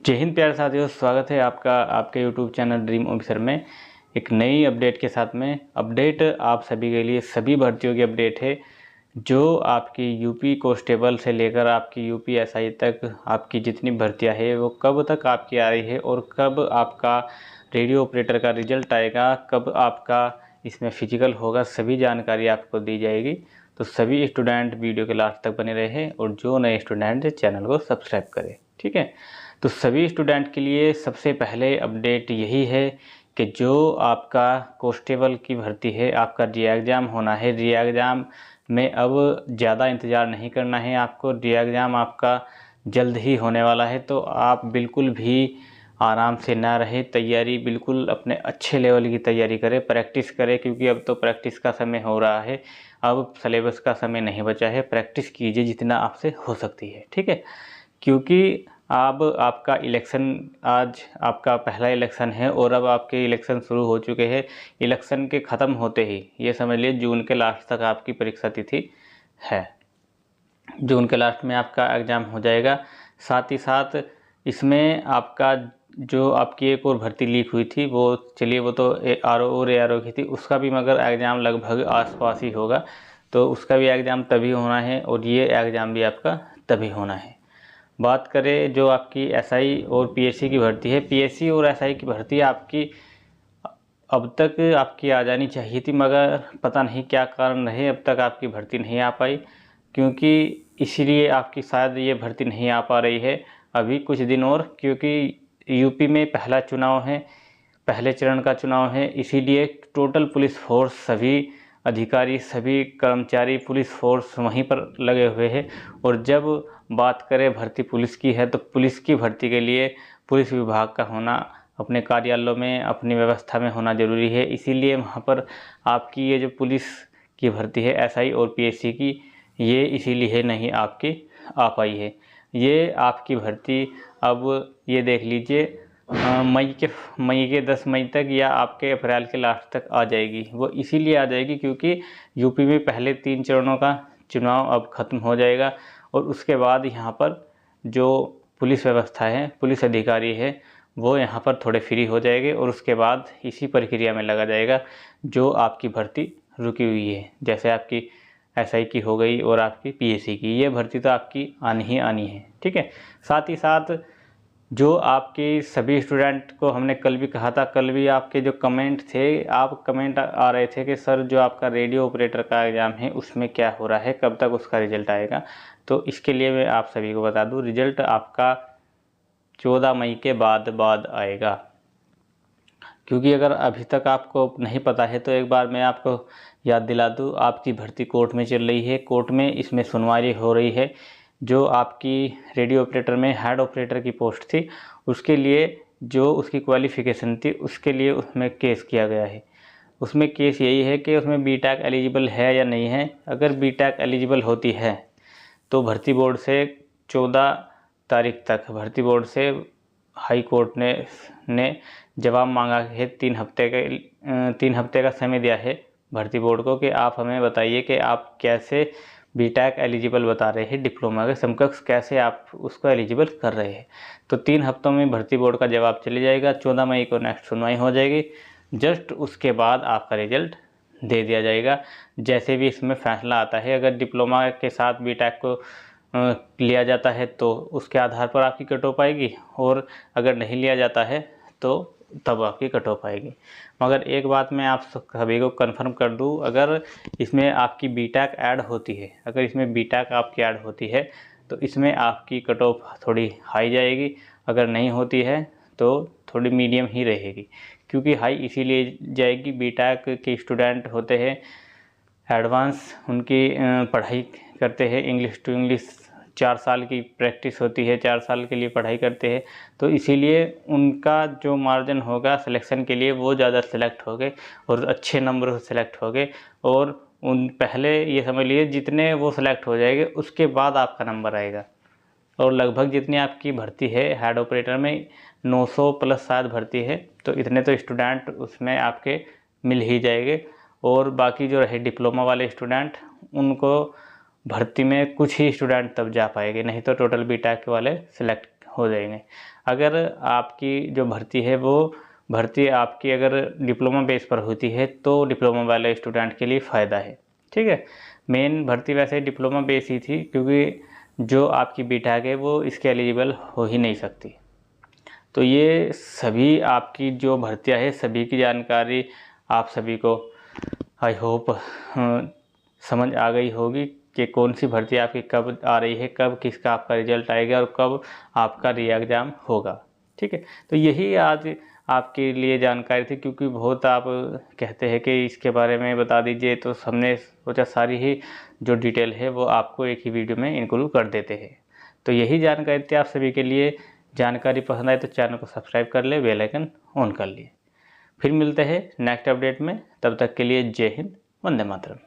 जय हिंद प्यारे साथियों, स्वागत है आपका आपके यूट्यूब चैनल ड्रीम ऑफिसर में एक नई अपडेट के साथ में। अपडेट आप सभी के लिए सभी भर्तियों की अपडेट है जो आपकी यूपी कांस्टेबल से लेकर आपकी यूपी एसआई तक आपकी जितनी भर्तियां है वो कब तक आपकी आ रही है और कब आपका रेडियो ऑपरेटर का रिजल्ट आएगा, कब आपका इसमें फिजिकल होगा, सभी जानकारी आपको दी जाएगी। तो सभी स्टूडेंट वीडियो के लास्ट तक बने रहे और जो नए स्टूडेंट चैनल को सब्सक्राइब करें, ठीक है। तो सभी स्टूडेंट के लिए सबसे पहले अपडेट यही है कि जो आपका कांस्टेबल की भर्ती है, आपका री एग्ज़ाम होना है। री एग्ज़ाम में अब ज़्यादा इंतज़ार नहीं करना है आपको। री एग्ज़ाम आपका जल्द ही होने वाला है, तो आप बिल्कुल भी आराम से ना रहे, तैयारी बिल्कुल अपने अच्छे लेवल की तैयारी करें, प्रैक्टिस करें, क्योंकि अब तो प्रैक्टिस का समय हो रहा है। अब सिलेबस का समय नहीं बचा है। प्रैक्टिस कीजिए जितना आपसे हो सकती है, ठीक है। क्योंकि अब आपका इलेक्शन, आज आपका पहला इलेक्शन है और अब आपके इलेक्शन शुरू हो चुके हैं। इलेक्शन के ख़त्म होते ही ये समझ लिए जून के लास्ट तक आपकी परीक्षा तिथि है। जून के लास्ट में आपका एग्ज़ाम हो जाएगा। साथ ही साथ इसमें आपका जो आपकी एक और भर्ती लीक हुई थी, वो चलिए वो तो आरओ और एआरओ की थी, उसका भी मगर एग्ज़ाम लगभग आसपास ही होगा, तो उसका भी एग्ज़ाम तभी होना है और ये एग्ज़ाम भी आपका तभी होना है। बात करें जो आपकी एसआई और पीएससी की भर्ती है, पीएससी और एसआई की भर्ती आपकी अब तक आपकी आ जानी चाहिए थी, मगर पता नहीं क्या कारण रहे अब तक आपकी भर्ती नहीं आ पाई। क्योंकि इसीलिए आपकी शायद ये भर्ती नहीं आ पा रही है अभी कुछ दिन और, क्योंकि यूपी में पहला चुनाव है, पहले चरण का चुनाव है। इसीलिए टोटल पुलिस फोर्स, सभी अधिकारी, सभी कर्मचारी पुलिस फोर्स वहीं पर लगे हुए हैं। और जब बात करें भर्ती पुलिस की है, तो पुलिस की भर्ती के लिए पुलिस विभाग का होना अपने कार्यालयों में, अपनी व्यवस्था में होना ज़रूरी है। इसीलिए वहाँ पर आपकी ये जो पुलिस की भर्ती है एसआई और पीएससी की, ये इसीलिए नहीं आपकी आ पाई है। ये आपकी भर्ती अब ये देख लीजिए मई के 10 मई तक या आपके अप्रैल के लास्ट तक आ जाएगी। वो इसीलिए आ जाएगी क्योंकि यूपी में पहले 3 चरणों का चुनाव अब ख़त्म हो जाएगा और उसके बाद यहाँ पर जो पुलिस व्यवस्था है, पुलिस अधिकारी है, वो यहाँ पर थोड़े फ्री हो जाएंगे और उसके बाद इसी प्रक्रिया में लगा जाएगा जो आपकी भर्ती रुकी हुई है। जैसे आपकी एसआई की हो गई और आपकी पीएससी की, ये भर्ती तो आपकी आनी ही आनी है, ठीक है। साथ ही साथ जो आपके सभी स्टूडेंट को हमने कल भी कहा था, कल भी आपके जो कमेंट थे, आप कमेंट आ रहे थे कि सर जो आपका रेडियो ऑपरेटर का एग्ज़ाम है उसमें क्या हो रहा है, कब तक उसका रिज़ल्ट आएगा। तो इसके लिए मैं आप सभी को बता दूं, रिज़ल्ट आपका 14 मई के बाद आएगा। क्योंकि अगर अभी तक आपको नहीं पता है तो एक बार मैं आपको याद दिला दूं, आपकी भर्ती कोर्ट में चल रही है। कोर्ट में इसमें सुनवाई हो रही है। जो आपकी रेडियो ऑपरेटर में हेड ऑपरेटर की पोस्ट थी, उसके लिए जो उसकी क्वालिफ़िकेशन थी, उसके लिए उसमें केस किया गया है। उसमें केस यही है कि उसमें बीटेक एलिजिबल है या नहीं है। अगर बीटेक एलिजिबल होती है तो भर्ती बोर्ड से 14 तारीख तक भर्ती बोर्ड से हाई कोर्ट ने जवाब मांगा है। 3 हफ्ते का समय दिया है भर्ती बोर्ड को कि आप हमें बताइए कि आप कैसे बीटेक एलिजिबल बता रहे हैं, डिप्लोमा के समकक्ष कैसे आप उसको एलिजिबल कर रहे हैं। तो 3 हफ्तों में भर्ती बोर्ड का जवाब चले जाएगा। 14 मई को नेक्स्ट सुनवाई हो जाएगी। जस्ट उसके बाद आपका रिजल्ट दे दिया जाएगा। जैसे भी इसमें फैसला आता है, अगर डिप्लोमा के साथ बीटेक को लिया जाता है तो उसके आधार पर आपकी कट ऑफ आएगी, और अगर नहीं लिया जाता है तो तब आपकी कट ऑफ आएगी। मगर एक बात मैं आप सभी को कंफर्म कर दूं, अगर इसमें आपकी बीटेक ऐड होती है, अगर इसमें बीटेक आपकी ऐड होती है तो इसमें आपकी कट ऑफ थोड़ी हाई जाएगी। अगर नहीं होती है तो थोड़ी मीडियम ही रहेगी। क्योंकि हाई इसीलिए जाएगी, बीटेक के स्टूडेंट होते हैं एडवांस, उनकी पढ़ाई करते हैं इंग्लिश टू इंग्लिश, 4 साल की प्रैक्टिस होती है, 4 साल के लिए पढ़ाई करते हैं। तो इसीलिए उनका जो मार्जिन होगा सिलेक्शन के लिए वो ज़्यादा सिलेक्ट हो गए और अच्छे नंबर से सिलेक्ट हो गए। और उन पहले ये समझ लीजिए जितने वो सिलेक्ट हो जाएंगे उसके बाद आपका नंबर आएगा। और लगभग जितनी आपकी भर्ती है हेड ऑपरेटर में 900 प्लस शायद भर्ती है, तो इतने तो स्टूडेंट उसमें आपके मिल ही जाएंगे। और बाकी जो रहे डिप्लोमा वाले स्टूडेंट, उनको भर्ती में कुछ ही स्टूडेंट तब जा पाएंगे, नहीं तो टोटल बीटेक वाले सिलेक्ट हो जाएंगे। अगर आपकी जो भर्ती है वो भर्ती आपकी अगर डिप्लोमा बेस पर होती है तो डिप्लोमा वाले स्टूडेंट के लिए फ़ायदा है। ठीक है, मेन भर्ती वैसे डिप्लोमा बेस ही थी, क्योंकि जो आपकी बीटेक है वो इसके एलिजिबल हो ही नहीं सकती। तो ये सभी आपकी जो भर्तियां है सभी की जानकारी आप सभी को आई होप समझ आ गई होगी कि कौन सी भर्ती आपकी कब आ रही है, कब किसका आपका रिजल्ट आएगा और कब आपका री एग्ज़ाम होगा। ठीक है, तो यही आज आपके लिए जानकारी थी, क्योंकि बहुत आप कहते हैं कि इसके बारे में बता दीजिए, तो हमने सोचा सारी ही जो डिटेल है वो आपको एक ही वीडियो में इंक्लूड कर देते हैं। तो यही जानकारी थी आप सभी के लिए। जानकारी पसंद आए तो चैनल को सब्सक्राइब कर ले, बेल आइकन ऑन कर लिए। फिर मिलते हैं नेक्स्ट अपडेट में, तब तक के लिए जय हिंद, वंदे मातरम।